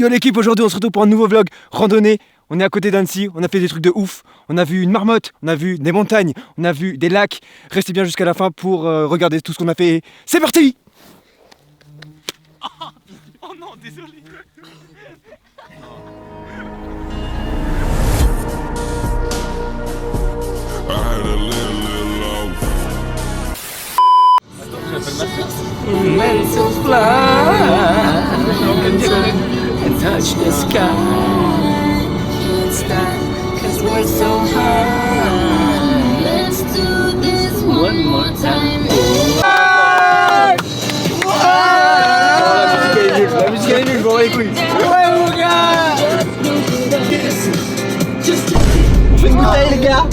Yo l'équipe, aujourd'hui on se retrouve pour un nouveau vlog randonnée. On est à côté d'Annecy, on a fait des trucs de ouf. On a vu une marmotte, on a vu des montagnes, on a vu des lacs. Restez bien jusqu'à la fin pour regarder tout ce qu'on a fait. C'est parti! Oh non, désolé. Meant to fly and touch the sky. Can't stop, 'cause we're so high. Let's do this one more time. La musique est nulle, bon les couilles. Ouais mon gars. On fait une bouteille les gars.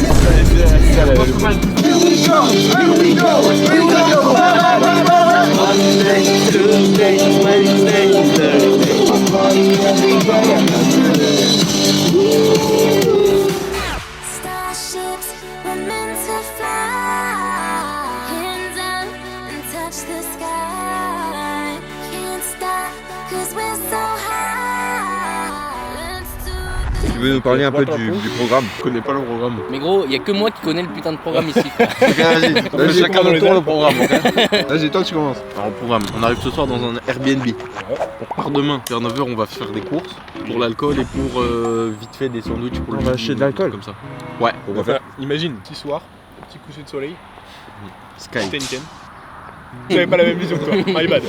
Monday, Tuesday, Wednesday, Thursday. Starships were meant to fly. Hands up and touch the sky. Can't stop, 'cause we're so high. Let's do this. Tu veux nous parler un peu du programme? Je connais pas le programme. Mais gros, y a que moi qui connais le putain de programme ici. Ok, vas-y, chacun notre tour le programme. Okay. Vas-y, toi tu commences. Alors, programme, on arrive ce soir dans un Airbnb. On part demain, vers 9h, on va faire des courses pour l'alcool et pour vite fait des sandwichs pour On va acheter de l'alcool comme ça. Ouais, On va faire. Imagine, petit soir, petit coucher de soleil, Sky. Ken. J'avais pas la même vision que toi, my bad.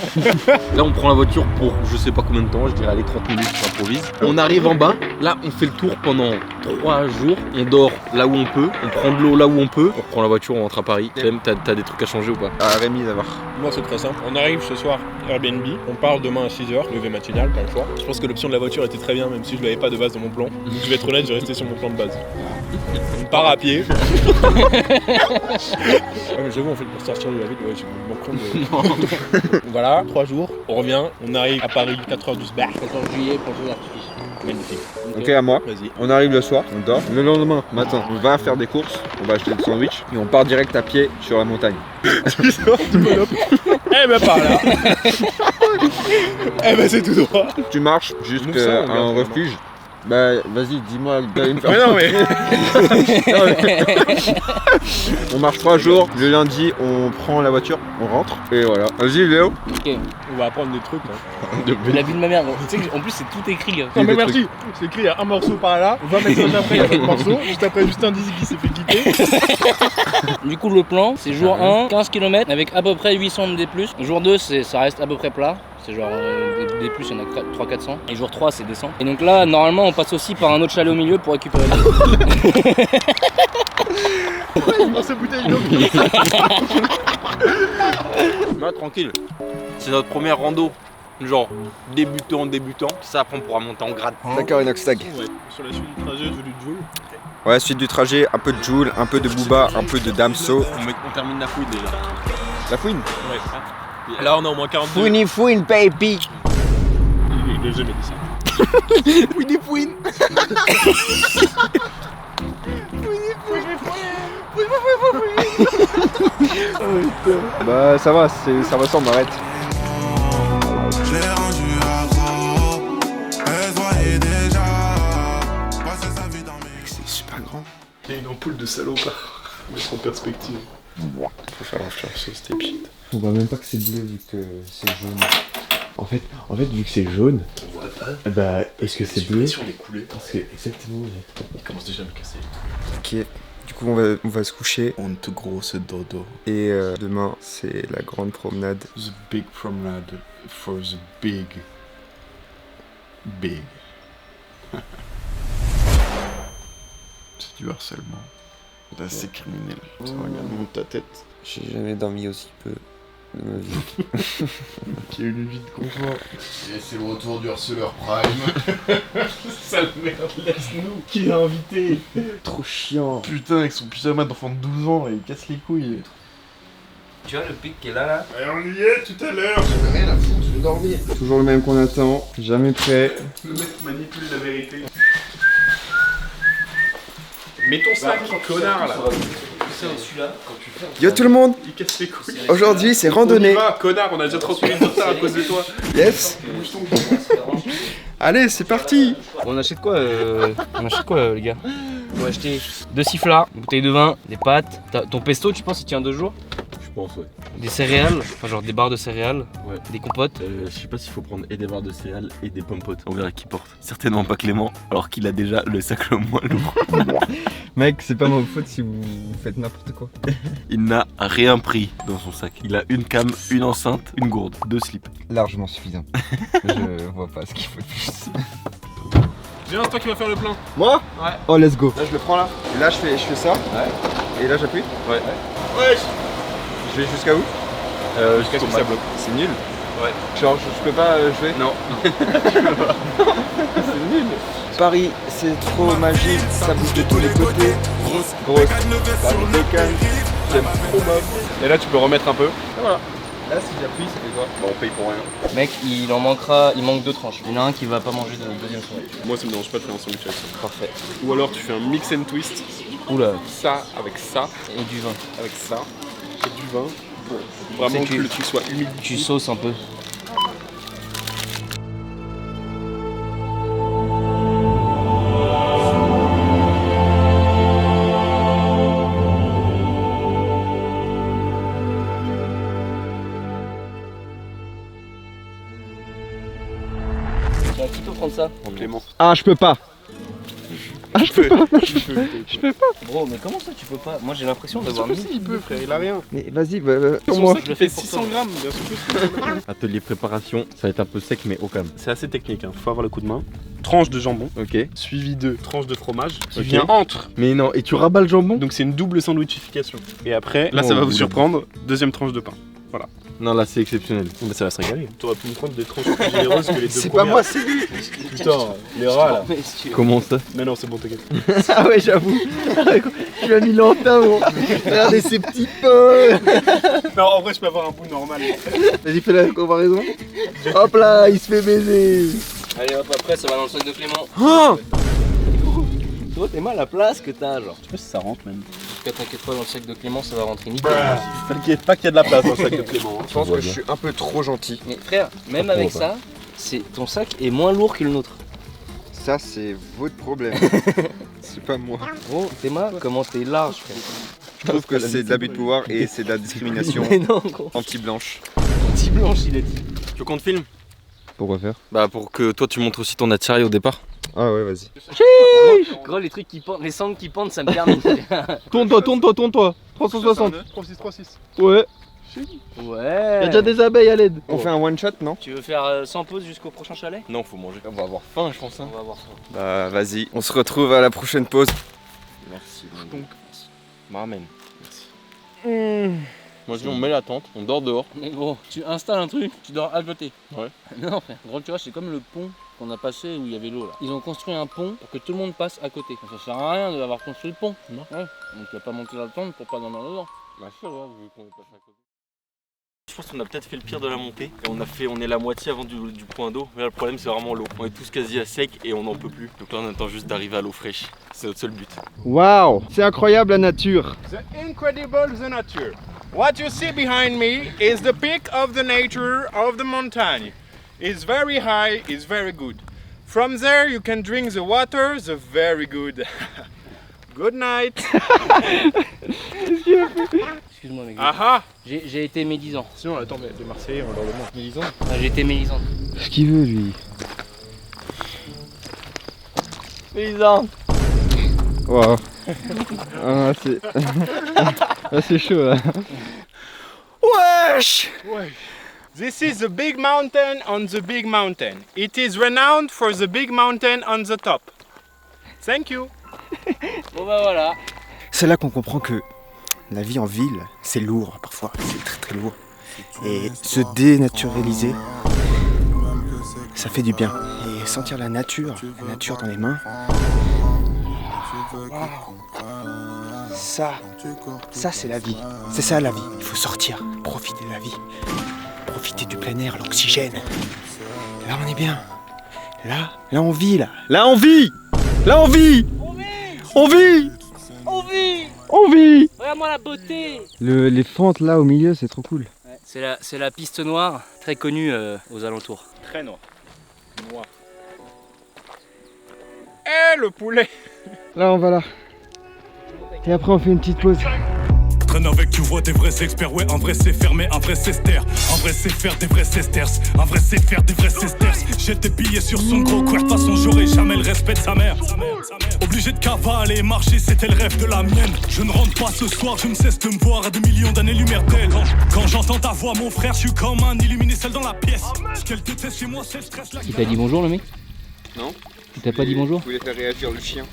Là, on prend la voiture pour je sais pas combien de temps, je dirais aller 30 minutes, on improvise. On arrive en bas, là, on fait le tour pendant 3 jours. On dort là où on peut, on prend de l'eau là où on peut. On reprend la voiture, on rentre à Paris. Clem, t'as des trucs à changer ou pas? Ah, Rémi d'abord. Moi c'est très simple, on arrive ce soir Airbnb, on part demain à 6h, lever matinale, pas le choix. Je pense que l'option de la voiture était très bien, même si je l'avais pas de base dans mon plan. Donc je vais être honnête, je vais rester sur mon plan de base. On part à pied. Ouais, mais j'avoue, on fait pour sortir de la ville, ouais, j'ai mon plan de... Voilà, 3 jours, on revient, on arrive à Paris, 4h du soir. 14 juillet pour les artifices. Magnifique. Ok, à moi. Vas-y. On arrive le soir, on dort. Le lendemain matin, on va faire des courses, on va acheter des sandwichs et on part direct à pied sur la montagne. Eh ben par là. Eh ben c'est tout droit. Tu marches Nous, ça, jusqu'à on regarde un comment. refuge. Bah vas-y, dis-moi, t'allais me faire. Mais non mais... On marche 3 jours, le lundi on prend la voiture, on rentre et voilà. Vas-y Léo. Ok, On va apprendre des trucs. Hein. la vie de ma mère. Gros. Tu sais que, en plus, c'est tout écrit. Non mais des merci. C'est écrit, il y a un morceau par là, 20 mètres après il y a un autre morceau, juste après Justin Dizzy qui s'est fait quitter. Du coup, le plan, c'est jour 1, 15 km avec à peu près 800 de D+. Jour 2, ça reste à peu près plat. C'est genre des D+, il y en a 300-400. Et jour 3, c'est descend. Et donc là, normalement, on passe aussi par un autre chalet au milieu pour récupérer Dans sa bouteille d'eau. Là, tranquille. C'est notre première rando. Genre débutant. Ça après on pourra monter en grade. D'accord, Inoxtag. Ouais, sur la suite du trajet, je lui Joule. Ouais, suite du trajet, un peu de Joule, un peu de Booba, un peu de Damso. On termine la fouille déjà. La fouine. Ouais. Là on a au moins 42. Fouine, baby. Il a jamais dit ça. Fouine. Bah ça va, ça ressemble, arrête. Je l'ai rendu accro, elle voyait déjà passer sa vie dans mes... C'est super grand. Il y a une ampoule de salopard. Mettre en perspective. Faut faire la recherche, c'était pchit. On voit même pas que c'est bleu vu que c'est jaune. En fait, vu que c'est jaune, On voit pas. bah est-ce que c'est bleu? Si on est coulé. Parce que exactement. Il commence déjà à me casser. Ok, du coup on va se coucher On te grosse dodo. et demain c'est la grande promenade. The big promenade for the big. C'est du harcèlement. C'est assez criminel. Ça regarde monte ta tête. J'ai jamais dormi aussi peu de ma vie. Qui a eu une vie de confort. Et c'est le retour du harceleur prime. Sale merde, laisse-nous. Qui a invité? Trop chiant. Putain, avec son pyjama d'enfant de 12 ans, là, il casse les couilles. Tu vois le pic qui est là Et on y est tout à l'heure. J'avais rien à foutre, je vais dormir. Toujours le même qu'on attend, jamais prêt. Le mec manipule la vérité. Mets ton sac, connard là. Yo tout le monde, Il casse les couilles. aujourd'hui c'est On y randonnée. va, connard, on a déjà 30 minutes de retard à cause de toi. Yes. Allez, c'est parti. On achète quoi les gars? On va acheter 2 sifflards, une bouteille de vin, des pâtes. Ton pesto, tu penses il tient 2 jours? Je pense, ouais. Des céréales, enfin genre des barres de céréales, Ouais. des compotes. Je sais pas s'il faut prendre et des barres de céréales et des pommes potes. On verra qui porte. Certainement pas Clément, alors qu'il a déjà le sac le moins lourd. Mec, c'est pas ma faute si vous faites n'importe quoi. Il n'a rien pris dans son sac. Il a une cam, une enceinte, une gourde, 2 slips. Largement suffisant. Je vois pas ce qu'il faut de plus. Viens, c'est toi qui vas faire le plein. Moi? Ouais. Oh, let's go. Là, je le prends là. Et là, je fais ça. Ouais. Et là, j'appuie. Ouais. Wesh. Je vais jusqu'à où? Jusqu'à ce que ça bloque. C'est nul. Ouais. Genre, je peux pas jouer? Non. C'est nul. Paris, c'est trop magique, ça bouge de tous les côtés. Grosse, Paris bacon, j'aime trop Bob. Et là, tu peux remettre un peu. Et voilà. Là, si j'appuie, ça fait quoi? Bah, on paye pour rien. Mec, il manque 2 tranches. Il y en a un qui va pas manger de deuxième sandwich. Moi, ça me dérange pas de faire un sandwich avec ça. Parfait. Ou alors, tu fais un mix and twist. Oula. Ça avec ça, Et du vin. avec ça, et du vin. Vraiment C'est que le truc soit humide. Tu sauces un peu. Qui peut prendre ça? Clément. Ah, je peux pas. Ah, je peux pas. Bro, mais comment ça tu peux pas? Moi j'ai l'impression d'avoir mis. Il peut, frère, il a rien. Mais vas-y, sur Son moi. sac, il fait 600 grammes, bien sûr. Atelier préparation, ça va être un peu sec mais au calme. C'est assez technique, hein. Faut avoir le coup de main. Tranche de jambon, Ok. suivi de tranche de fromage, qui Ok. vient entre. Mais non, et tu rabats le jambon? Donc c'est une double sandwichification. Et après, là Oh, ça va vous oula. surprendre, deuxième tranche de pain. Non, là c'est exceptionnel. Bah ça va se régaler. T'aurais pu me prendre des tranches plus généreuses que les deux C'est premières. pas moi, c'est lui. Putain, les rats là. Comment ça? Mais non, c'est bon, t'inquiète. Ah ouais, j'avoue. Tu lui as mis lentin, mon. Regardez ces petits pains. Non, en vrai, je peux avoir un bout normal. Vas-y, fais la comparaison. Hop là, il se fait baiser. Allez hop, après ça va dans le sac de Clément. Oh, Toi t'es mal à la place que t'as genre. Je sais pas si ça rentre même. T'inquiète pas, dans le sac de Clément ça va rentrer nickel. T'inquiète pas qu'il y a de la place dans le sac de Clément. je pense que je suis un peu trop gentil. Mais frère, même avec ça, ton sac est moins lourd que le nôtre. Ça, c'est votre problème. C'est pas moi. Gros, Théma, comment t'es large frère. Je trouve que c'est de l'abus de pouvoir et c'est de la discrimination Mais non gros. anti-blanche. Petit blanche il a dit. Tu veux qu'on te filme? Pourquoi faire? Bah pour que toi tu montres aussi ton attirail au départ. Ah ouais, vas-y. Gros les trucs qui pendent, les sangles qui pendent ça me termine. Tourne-toi. 360. 3636. Ouais. Ouais. Y'a déjà des abeilles à l'aide. On fait un one shot, non? Tu veux faire 100 pauses jusqu'au prochain chalet? Non, faut manger. On va avoir faim, je pense. On va voir ça. Bah vas-y, on se retrouve à la prochaine pause. Merci. Donc. M'amène. Moi je dis on met la tente, on dort dehors. Mais gros, tu installes un truc, tu dors à côté. Ouais. Non frère, gros tu vois c'est comme le pont qu'on a passé où il y avait l'eau là. Ils ont construit un pont pour que tout le monde passe à côté. Ça sert à rien d'avoir construit le pont. Non. Ouais. Donc tu vas pas monter la tente pour pas dormir dedans. Bah ça va, vu qu'on est passé à côté. Je pense qu'on a peut-être fait le pire de la montée. Et on est la moitié avant du point d'eau. Mais là le problème c'est vraiment l'eau. On est tous quasi à sec et on n'en peut plus. Donc là on attend juste d'arriver à l'eau fraîche. C'est notre seul but. Waouh, c'est incroyable la nature. The incredible the nature. What you see behind me is the peak of the nature of the mountain. It's very high, it's very good. From there you can drink the water, the very good. Good night. Excuse-moi mec. Aha. J'ai été médisant. Sinon attends, mais les Marseillais on leur demande. Mélisande. J'ai été médisant. Ce qu'il veut lui. Médisant. Waouh. Ah, c'est. Ah, c'est chaud là. Wesh. Ouais. This is the big mountain on the big mountain. It is renowned for the big mountain on the top. Thank you. Bon bah voilà. C'est là qu'on comprend que la vie en ville, c'est lourd parfois, c'est très très lourd. Et se dénaturaliser, ça fait du bien. Et sentir la nature dans les mains, ça c'est la vie. C'est ça la vie. Il faut sortir, profiter de la vie, profiter du plein air, l'oxygène. Là on est bien. Là on vit là. Là on vit. Là on vit. On vit. On vit. On vit. Regarde-moi la beauté. Les fentes là au milieu, c'est trop cool. C'est la piste noire, très connue aux alentours. Très noir. Noir. le poulet. Là, on va là. Et après, on fait une petite pause. Traîne avec, tu vois des vrais experts. Ouais, un vrai c'est fermé, un vrai c'est ster. Un vrai c'est faire des vrais sisters. Un vrai c'est faire des vrais sisters. J'ai des billets sur son gros coeur. De toute façon, j'aurai jamais le respect de sa mère. Obligé de cavaler et marcher, c'était le rêve de la mienne. Je ne rentre pas ce soir, je ne cesse de me voir à des millions d'années-lumière d'elle. Quand j'entends ta voix, mon frère, je suis comme un illuminé seul dans la pièce. Ce qu'elle déteste chez moi, c'est le stress. Il t'a dit bonjour le mec? Non. Il t'a pas dit bonjour? Je voulais faire réagir le chien.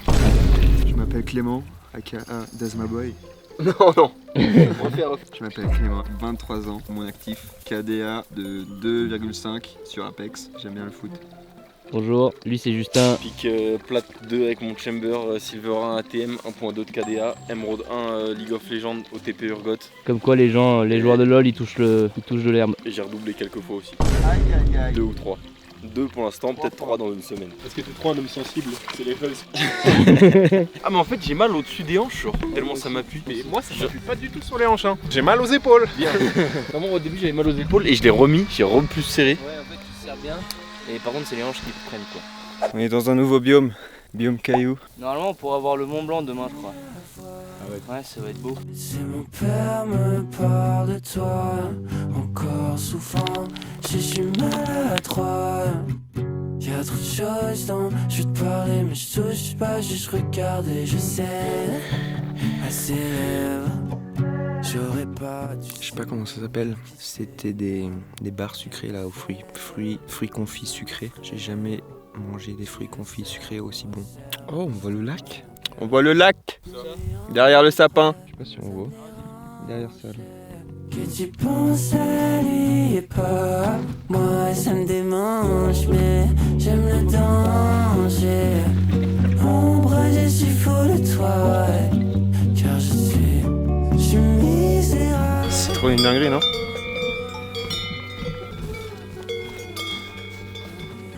Je m'appelle Clément, aka Dasma Boy. Non, non. Je m'appelle Clément, 23 ans, mon actif, KDA de 2,5 sur Apex, j'aime bien le foot. Bonjour, lui c'est Justin. Pique plate 2 avec mon chamber, Silver 1 ATM, 1.2 de KDA, Emerald 1 League of Legends, OTP Urgot. Comme quoi les joueurs de LoL ils touchent de l'herbe. Et j'ai redoublé quelques fois aussi. Aïe aïe aïe. 2 ou 3. 2 pour l'instant, peut-être 3 dans une semaine. Parce que t'es trop un homme sensible, c'est les buzz. Ah mais en fait j'ai mal au-dessus des hanches, genre, tellement ça m'appuie. Mais moi ça m'appuie pas du tout sur les hanches. Hein. J'ai mal aux épaules. Bien. Vraiment au début j'avais mal aux épaules et je l'ai remis, j'ai plus serré. Ouais, en fait tu te sers bien. Et par contre c'est les hanches qui prennent quoi. On est dans un nouveau biome, biome caillou. Normalement on pourra voir le Mont Blanc demain je crois. Ah ouais, ça va être beau. Si mon père me parle de toi, encore souffrant, je suis maladroit. Y'a trop de choses dont je veux te parler, mais je touche pas, juste regarde et je sais. À ses lèvres, j'aurais pas dû. Je sais pas comment ça s'appelle. C'était des barres sucrées là aux fruits confits sucrés. J'ai jamais mangé des fruits confits sucrés aussi bons. Oh, on voit le lac. On voit le lac, derrière le sapin. Je sais pas si on voit. Derrière ça là. Que tu penses à lui et pas à moi, ça me démange, mais j'aime le danger. Ombre, je suis fou de toi, car je suis misérable. C'est trop une dinguerie, non?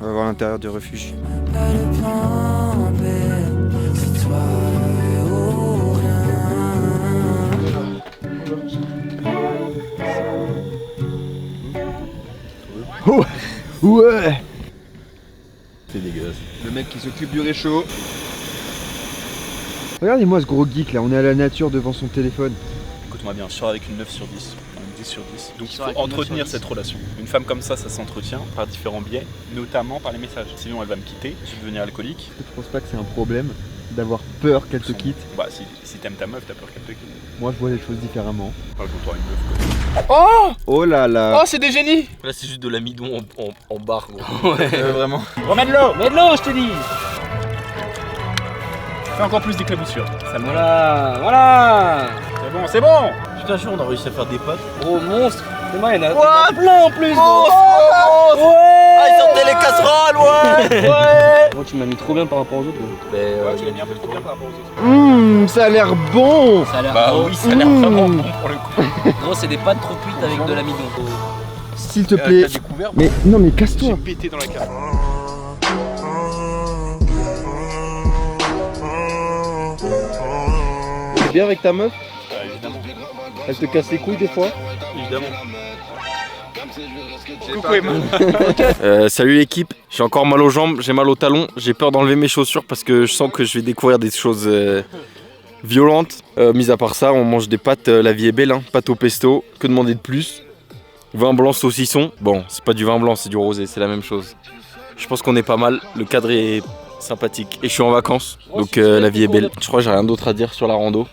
On va voir l'intérieur du refuge. Pas de plan B, c'est toi ou rien. Ouais. C'est dégueulasse. Le mec qui s'occupe du réchaud. Regardez-moi ce gros geek là, on est à la nature devant son téléphone. Écoute-moi bien, je sors avec une 9 sur 10, une 10 sur 10. Donc il sors avec faut une 9 sur entretenir 10. cette relation. Une femme comme ça s'entretient par différents biais, notamment par les messages. Sinon elle va me quitter, je vais devenir alcoolique. Je pense pas que c'est un problème d'avoir peur qu'elle te quitte. Bah si t'aimes ta meuf, t'as peur qu'elle te quitte. Moi je vois les choses différemment. Parle pour toi une meuf quoi. Oh! Oh là là! Oh c'est des génies! Là c'est juste de l'amidon en barre gros. Vraiment. Remets de l'eau! Mets de l'eau je te dis. Fais encore plus d'éclaboussures. Ça me Voilà. C'est bon, c'est bon! Putain jure on a réussi à faire des pâtes. Gros monstre. C'est moi il y en a plein en plus gros. Ah ils sortaient les casseroles ouais. Ouais. Moi tu m'as mis trop bien par rapport aux autres. Gros. Mais Tu l'as mis un peu trop bien par rapport aux autres. Ça a l'air bon! Ça a l'air Bah gros. oui ça a l'air vraiment bon pour le coup. Gros c'est des pâtes trop cuites avec de l'amidon. S'il te plaît. T'as découvert? Mais non mais J'ai casse-toi! pété dans la cave. T'es bien avec ta meuf? Évidemment. Elle te casse les couilles des fois? Évidemment. Coucou Emma. Salut l'équipe, j'ai encore mal aux jambes, j'ai mal aux talons, j'ai peur d'enlever mes chaussures parce que je sens que je vais découvrir des choses violentes. Mis à part ça, on mange des pâtes, la vie est belle, hein. Pâtes au pesto, que demander de plus? Vin blanc saucisson, bon c'est pas du vin blanc, c'est du rosé, c'est la même chose. Je pense qu'on est pas mal, le cadre est sympathique et je suis en vacances, donc la vie est belle. Je crois que j'ai rien d'autre à dire sur la rando.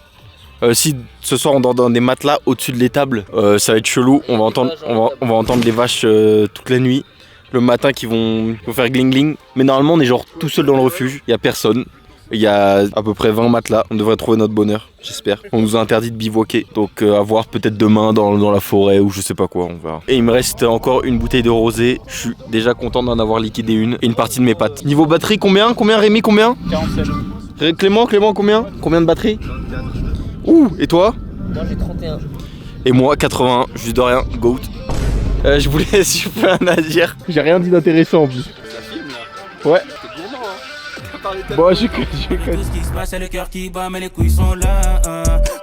Si ce soir on dort dans des matelas au-dessus de l'étable, ça va être chelou. On va entendre des vaches toute la nuit. Le matin qui vont faire gling gling. Mais normalement on est genre tout seul dans le refuge. Il y a personne. Il y a à peu près 20 matelas. On devrait trouver notre bonheur, j'espère. On nous a interdit de bivouaquer. Donc à voir peut-être demain dans la forêt ou je sais pas quoi, on verra. Et il me reste encore une bouteille de rosé. Je suis déjà content d'en avoir liquidé une. Et une partie de mes pâtes. Niveau batterie, combien Rémi, combien 47. Clément, combien de batterie? Ouh, et toi? Moi j'ai 31. Et moi 81, juste de rien, goat. Je voulais si je peux rien à dire. J'ai rien dit d'intéressant en plus. Ça filme là. Ouais. T'es gourmand hein. Bon, j'ai Tout ce qui se passe, c'est le cœur qui bat, mais les couilles sont là.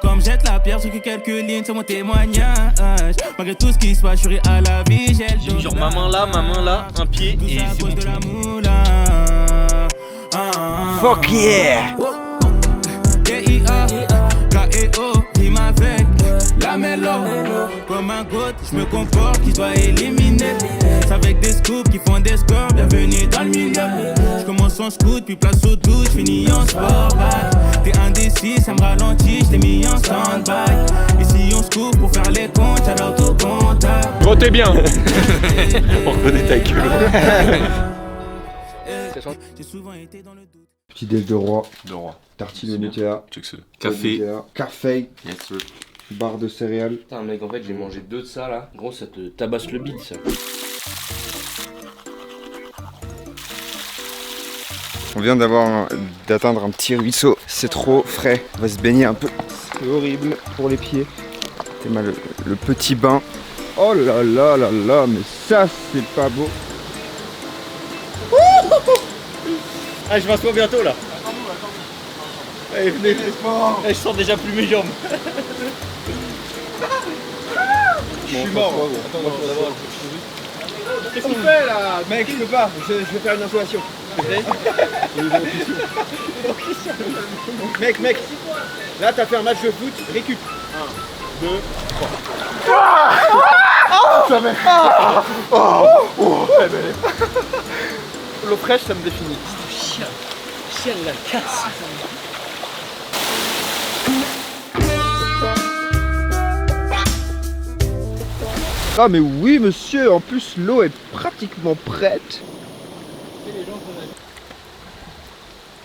Comme jette la pierre, j'ai que quelques lignes sur mon témoignage. Malgré tout ce qui se passe, je suis à la vie. J'ai mis genre ma main là, un pied et c'est bon. de la moula. Fuck yeah! Rime avec la mélo. Comme un goût, je me comporte, qui doit éliminer. C'est avec des scoops qui font des scores, bienvenue dans le milieu. Je commence en scoot, puis place au doute, j'finis en sport back. T'es indécis, ça me ralentit, j't'ai mis en stand-by. Ici on se coupe pour faire les comptes, shout out au contact. Gros, t'es bien. On reconnaît ta gueule. J'ai souvent été dans le doute. Petit déj de roi, De roi. tartine au Nutella, Check ça. Café. café, Yes, sir. barre de céréales. Putain mec, en fait j'ai mangé 2 de ça là. Gros, ça te tabasse le bide ça. On vient d'atteindre un petit ruisseau, c'est trop frais, on va se baigner un peu. C'est horrible pour les pieds. C'est mal le petit bain. Oh là là là là, mais ça c'est pas beau. Ah, je m'assois bientôt là. Allez, venez. Je sens déjà plus mes jambes. Je suis mort. Qu'est-ce qu'on fait là? Mec, je peux pas. Je vais faire une installation. Mec. Là, t'as fait un match de foot. Récup. 1, 2, 3. Ça m'est. L'eau fraîche, ça me définit. Chien la casse. Ah mais oui monsieur, en plus l'eau est pratiquement prête.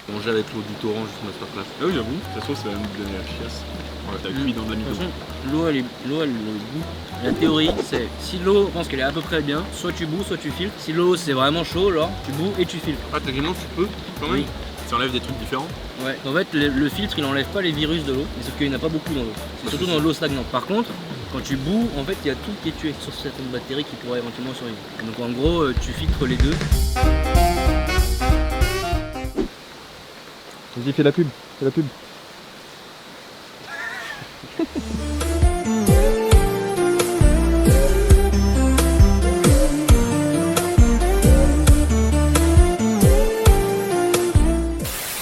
Manger avec l'eau du torrent juste masterclass. Ah oui, j'avoue, de toute façon, ça va nous donner la chiasse. Ouais, t'as cuit dans de la De micro. toute façon, l'eau elle a le goût. La théorie c'est si l'eau, je pense qu'elle est à peu près bien, soit tu boues, soit tu filtres. Si l'eau c'est vraiment chaud, alors tu boues et tu filtres. Ah, techniquement, tu peux quand même. Oui. Ça enlève des trucs différents. Ouais, en fait le filtre il enlève pas les virus de l'eau, mais sauf qu'il n'y en a pas beaucoup dans l'eau. C'est surtout dans l'eau stagnante. Par contre, quand tu boues, en fait il y a tout qui est tué, sauf certaines bactéries qui pourraient éventuellement survivre. Donc en gros, tu filtres les deux. Vas-y, fais la pub.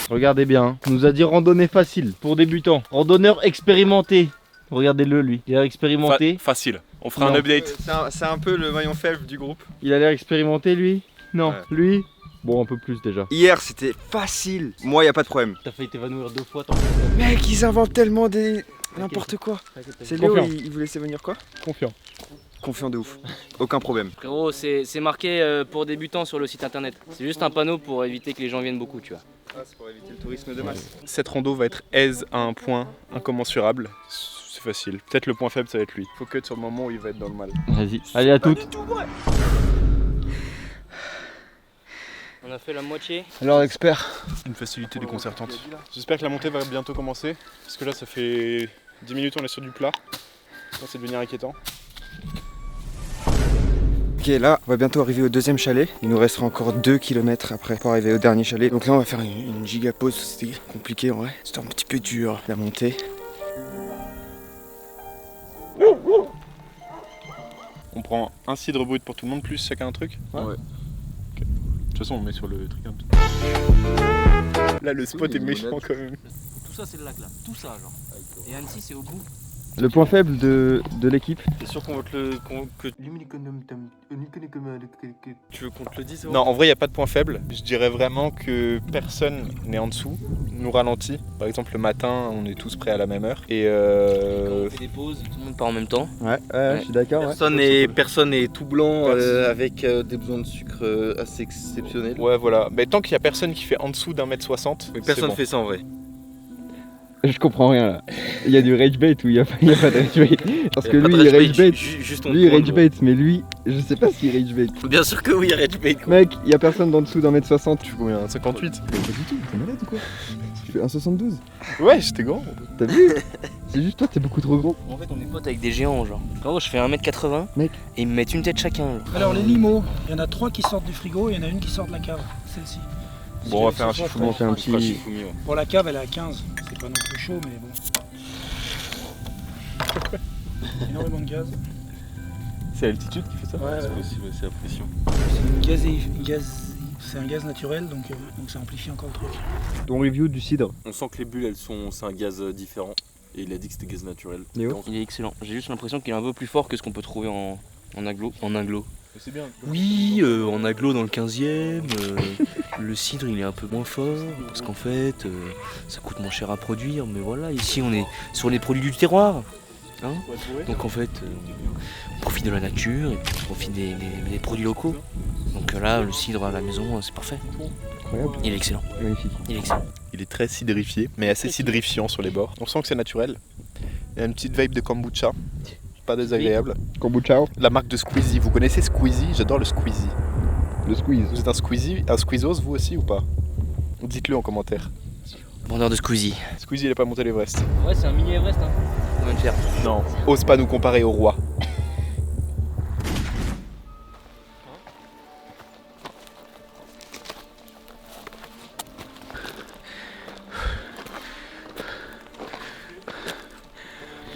Regardez bien, on nous a dit randonnée facile pour débutants. Randonneur expérimenté. Regardez-le lui, il a l'air expérimenté. Facile. On fera Non. un update. C'est un peu le maillon faible du groupe. Il a l'air expérimenté lui. Non, Ouais. lui. Bon, un peu plus déjà. Hier c'était facile. Moi y a pas de problème. T'as failli t'évanouir 2 fois, t'en Mec, ils inventent tellement des... n'importe quoi. C'est Léo, Confiant. il vous laissait venir quoi? Confiant. Confiant de ouf. Aucun problème. Frérot, c'est marqué pour débutants sur le site internet. C'est juste un panneau pour éviter que les gens viennent beaucoup, tu vois. Ah, c'est pour éviter le tourisme de masse. Cette rando va être aise à un point incommensurable. C'est facile. Peut-être le point faible, ça va être lui. Faut que sur le moment où il va être dans le mal. Vas-y, allez à toutes. On a fait la moitié. Alors expert. Une facilité déconcertante. J'espère que la montée va bientôt commencer. Parce que là, ça fait 10 minutes, on est sur du plat. Là, c'est devenir inquiétant. Ok, là, on va bientôt arriver au deuxième chalet. Il nous restera encore 2 km après pour arriver au dernier chalet. Donc là, on va faire une giga pause. C'était compliqué en vrai. C'était un petit peu dur la montée. On prend un cidre brut pour tout le monde, plus chacun un truc. Ouais. De toute façon, on met sur le truc. Là, le spot est méchant quand même. Tout ça, c'est le lac là. Tout ça, genre. Et Annecy, c'est au bout. Le point faible de l'équipe. T'es sûr qu'on va te le. Tu veux qu'on te le dise? Non, en vrai, il n'y a pas de point faible. Je dirais vraiment que personne n'est en dessous, nous ralentit. Par exemple, le matin, on est tous prêts à la même heure. Et Quand on fait des pauses, tout le monde part en même temps. Ouais, je suis d'accord. Personne n'est tout blanc avec des besoins de sucre assez exceptionnels. ouais, voilà. Mais tant qu'il n'y a personne qui fait en dessous d'1m60, Mais c'est personne bon. fait ça en vrai. Je comprends rien là. Il y a du rage bait ou il n'y a pas de rage bait. Parce que Y a pas lui de il rage bait. juste on Lui il te rage demande. bait, mais lui, je sais pas s'il rage bait. Bien sûr que oui, rage bait. Mec, il y a personne d'en dessous d'1m60. Tu fais combien? 58? Pas du tout, t'es malade ou quoi? Tu fais 1,72. Ouais, j'étais grand. T'as vu? C'est juste toi, t'es beaucoup trop gros. En fait, on est potes avec des géants, genre. Frérot, je fais 1m80. Mec. Et ils me mettent une tête chacun. Genre. Alors les limos, il y en a 3 qui sortent du frigo, il y en a une qui sort de la cave, celle-ci. Bon, on va faire un chiffon. On fait un petit. Bon, la cave elle est à 15, c'est pas non plus chaud, mais bon. Énormément de gaz. C'est l'altitude qui fait ça? Ouais, C'est possible, c'est la pression. C'est une c'est un gaz naturel, donc ça amplifie encore le truc. Ton review du cidre. On sent que les bulles, c'est un gaz différent. Et il a dit que c'était gaz naturel. Léo ? Il est excellent. J'ai juste l'impression qu'il est un peu plus fort que ce qu'on peut trouver en aglo. En aglo. C'est bien. Oui, en aglo dans le 15e, le cidre il est un peu moins fort parce qu'en fait ça coûte moins cher à produire. Mais voilà, ici on est sur les produits du terroir. Hein, donc en fait on profite de la nature et puis on profite des produits locaux. Donc là le cidre à la maison c'est parfait. Incroyable. Il est excellent. Magnifique. Il est excellent. Il est très cidrifié, mais assez cidrifiant sur les bords. On sent que c'est naturel. Il y a une petite vibe de kombucha. Pas désagréable. Kombucha. La marque de Squeezie. Vous connaissez Squeezie? J'adore le Squeezie. Le squeeze. Vous êtes un squeezos vous aussi ou pas? Dites-le en commentaire. Vendeur de Squeezie. Squeezie il est pas monté l'Everest. Ouais, c'est un mini Everest. Hein. On va le faire. Non, ose pas nous comparer au roi.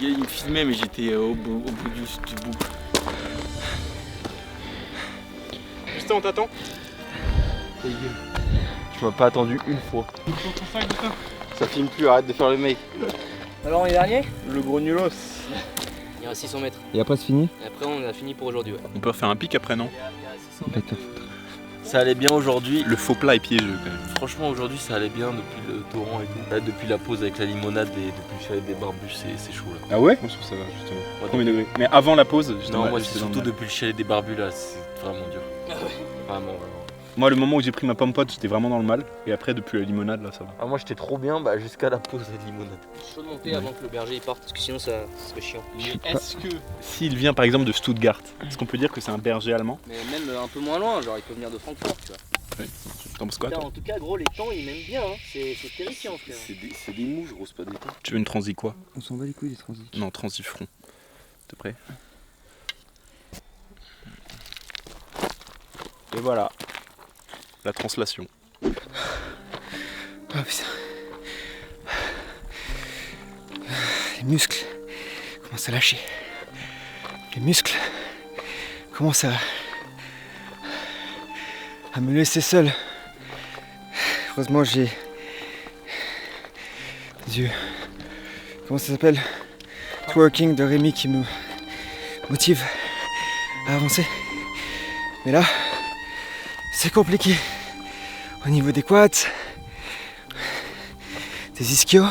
Il me filmait, mais j'étais au bout du bout. Justin, on t'attend. Tu m'as pas attendu une fois. Ça filme plus, arrête de faire le mec. Alors on est dernier? Le gros nulos. Il y a 600 mètres. Et après c'est fini? Et après on a fini pour aujourd'hui. Ouais. On peut refaire un pic après, non? Il y a 600 mètres. Ça allait bien aujourd'hui. Le faux plat est piégeux quand même. Franchement, aujourd'hui, ça allait bien depuis le torrent et tout. Là, depuis la pause avec la limonade et depuis le chalet des barbus, c'est chaud là. Ah ouais? Moi je trouve ça va justement. Ouais, Premier degré. Mais avant la pause, justement. Non, moi, j'étais c'est dans le surtout mal. depuis le chalet des barbus là, c'est vraiment dur. Ah ouais. Vraiment. Moi, le moment où j'ai pris ma pomme pote, j'étais vraiment dans le mal. Et après, depuis la limonade, là, ça va. Ah, moi, j'étais trop bien jusqu'à la pause de limonade. Chaud de monter avant que le berger il parte parce que sinon ça serait chiant. Mais est-ce que. S'il vient par exemple de Stuttgart, est-ce qu'on peut dire que c'est un berger allemand? Mais même un peu moins loin, genre il peut venir de Francfort, tu vois. Ouais. T'en penses quoi, Putain, toi? en tout cas, gros, les temps ils m'aiment bien, hein. C'est terrifiant, frère. C'est des mouches, gros, c'est pas des temps. Tu veux une transi quoi? On s'en bat les couilles des transits. Non, transi front. T'es prêt? Et voilà. La translation. Oh putain. Les muscles commencent à lâcher. Les muscles commencent à me laisser seul. Heureusement j'ai des yeux. Comment ça s'appelle? Twerking de Rémi qui me motive à avancer. Mais là, c'est compliqué. Au niveau des quads, des ischios,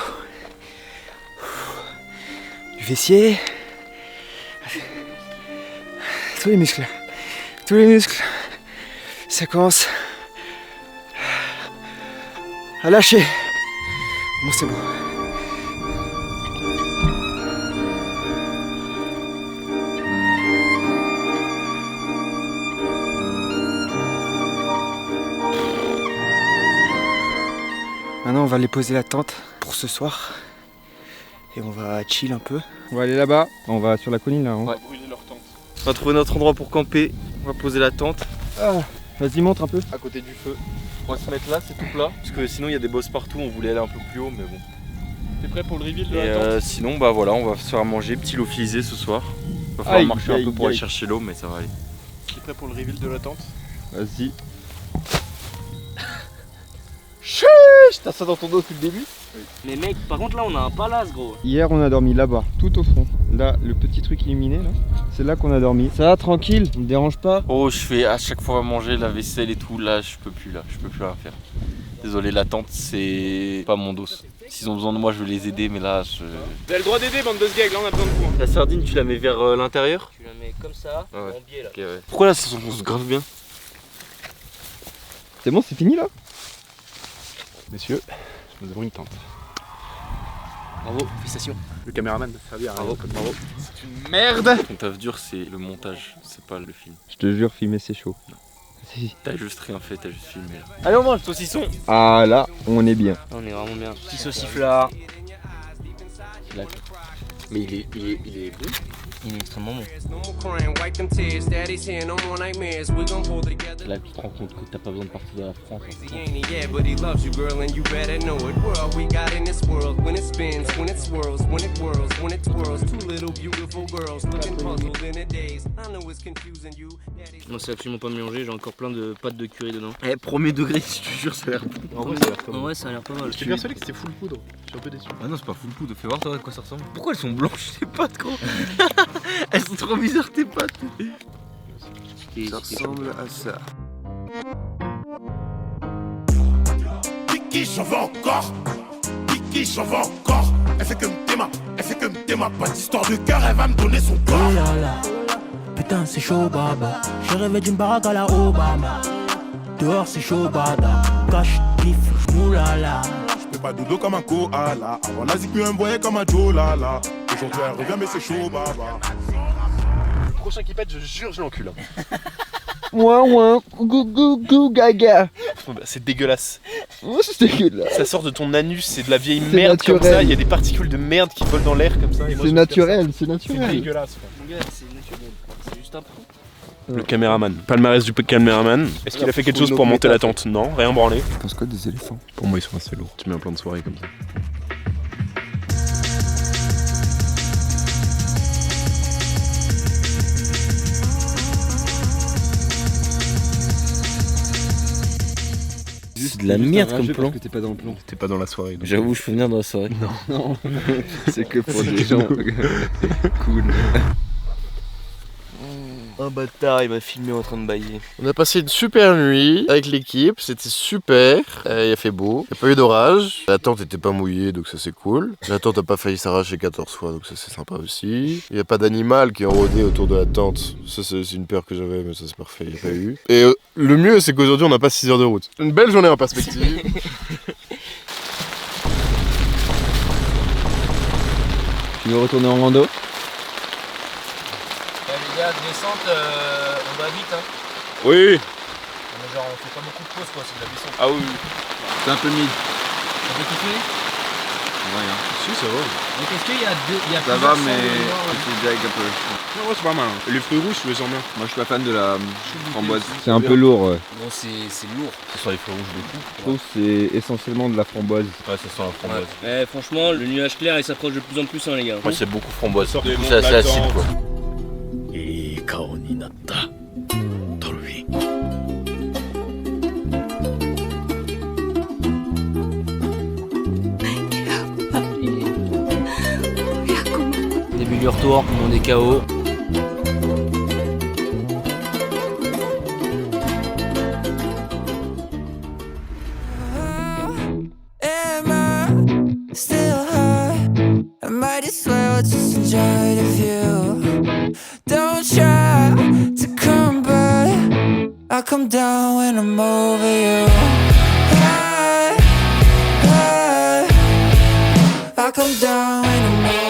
du fessier, tous les muscles, ça commence à lâcher. Bon, c'est bon. Maintenant, on va aller poser la tente pour ce soir. Et on va chill un peu. On va aller là-bas. On va sur la colline là. Hein. Ouais. Brûler leur tente. On va trouver notre endroit pour camper. On va poser la tente. Ah, vas-y, montre un peu. À côté du feu. On va se mettre là, c'est tout plat. Parce que sinon, il y a des bosses partout. On voulait aller un peu plus haut, mais bon. T'es prêt pour le reveal de Et la tente? sinon, bah voilà, on va se faire manger. Petit lyophilisé ce soir. Va falloir marcher un peu pour aller chercher l'eau, mais ça va aller. T'es prêt pour le reveal de la tente? Vas-y. T'as ça dans ton dos depuis le début? Mais mec, par contre là on a un palace, gros. Hier on a dormi là-bas, tout au fond. Là, le petit truc illuminé là, c'est là qu'on a dormi. Ça va, tranquille, on me dérange pas. Oh, je fais à chaque fois à manger, la vaisselle et tout. Là, je peux plus rien faire. Désolé, la tente, c'est pas mon dos. S'ils ont besoin de moi, je vais les aider, mais là, Vous avez le droit d'aider, bande de sgeg, là on a besoin de vous. La sardine, tu la mets vers l'intérieur? Tu la mets comme ça, Ah ouais. en biais là. Ok, ouais. Pourquoi là, ça s'enfonce grave bien? C'est bon, c'est fini là? Messieurs, nous avons une tente. Bravo, félicitations. Le caméraman va servir à Bravo, bravo. C'est une merde. Mon taf dur, c'est le montage, c'est pas le film. Je te jure, filmer c'est chaud. Si. T'as juste rien fait, t'as juste filmé là. Allez, on mange, saucisson! Ah là, on est bien. On est vraiment bien. Petit sauciflard. Mais il est bon. Il est extrêmement bon. Là, tu te rends compte que t'as pas besoin de partir de la France. Non, c'est absolument pas mélangé, j'ai encore plein de pâtes de curry dedans. Eh, premier degré, je te jure, ça a l'air bon. En vrai, ça a l'air pas mal. Ouais, ça a l'air pas mal. J'étais persuadé que c'était full poudre. Je suis un peu déçu. Ah non, c'est pas full poudre, fais voir toi à quoi ça ressemble. Pourquoi elles sont blanches tes pâtes, gros? Elles sont trop bizarres tes pâtes. Ça ressemble à ça. Kiki, j'en veux encore. Kiki, j'en veux encore. Elle fait que me déma, pas d'histoire de cœur, elle va me donner son corps. Oh là là, putain c'est chaud baba. J'ai rêvé d'une baraque à la Obama. Dehors c'est chaud bada. Cache, pif, moulala. Je fais pas dodo comme un koala. Avant la zik, un boyer comme un jolala. Aujourd'hui elle revient mais c'est chaud baba. Le prochain qui pète, je jure, je l'encule. Ouin, gou, gaga. C'est dégueulasse. Oh, c'est dégueulasse. Ça sort de ton anus, c'est de la vieille C'est merde naturel. comme ça. Il y a des particules de merde qui volent dans l'air comme ça. et moi, C'est je naturel, c'est C'est naturel. dégueulasse. Quoi. Mon gars, c'est naturel. C'est juste un peu. Le caméraman. Palmarès du caméraman. Est-ce qu'il a fait quelque chose pour monter la tente? Non, rien branlé. Je pense quoi des éléphants? Pour moi, ils sont assez lourds. Tu mets un plan de soirée comme ça. C'est de la merde comme plan. Parce que t'es pas dans le plan. T'es pas dans la soirée. donc. J'avoue, je peux venir dans la soirée. Non, c'est que pour des gens cool. Un bâtard, il m'a filmé en train de bailler. On a passé une super nuit avec l'équipe, c'était super, il a fait beau, il n'y a pas eu d'orage, la tente était pas mouillée donc ça c'est cool, la tente a pas failli s'arracher 14 fois donc ça c'est sympa aussi, il n'y a pas d'animal qui est rôdé autour de la tente, ça c'est une peur que j'avais mais ça c'est parfait, il n'y a pas eu. Et le mieux c'est qu'aujourd'hui on n'a pas 6 heures de route. Une belle journée en perspective. Tu veux retourner en rando? Les gars, descente, on va vite hein. Oui. Mais genre on fait pas beaucoup de pauses quoi, c'est de la descente. Ah oui. C'est un peu mid. Ça peut kiffer? Rien. Si, ça va. Donc est-ce qu'il y a Ça plusieurs va, sons mais de mémoire, là c'est direct un peu. Non, ouais, c'est pas mal. Les fruits rouges, je les sens bien. Moi je suis pas fan de la framboise. C'est un peu lourd, ouais. Bon, c'est lourd. Ce sont les fruits rouges de tout. Je trouve que c'est essentiellement de la framboise. Ouais, ça sent la framboise. Ouais, franchement, le nuage clair il s'approche de plus en plus hein les gars. Moi, c'est beaucoup framboise. Du coup c'est assez acide quoi. Début du retour, on est KO. Am I still high? I might as well just enjoy the view. Don't try to come back. I come down when I'm over you. I come down when I'm over you.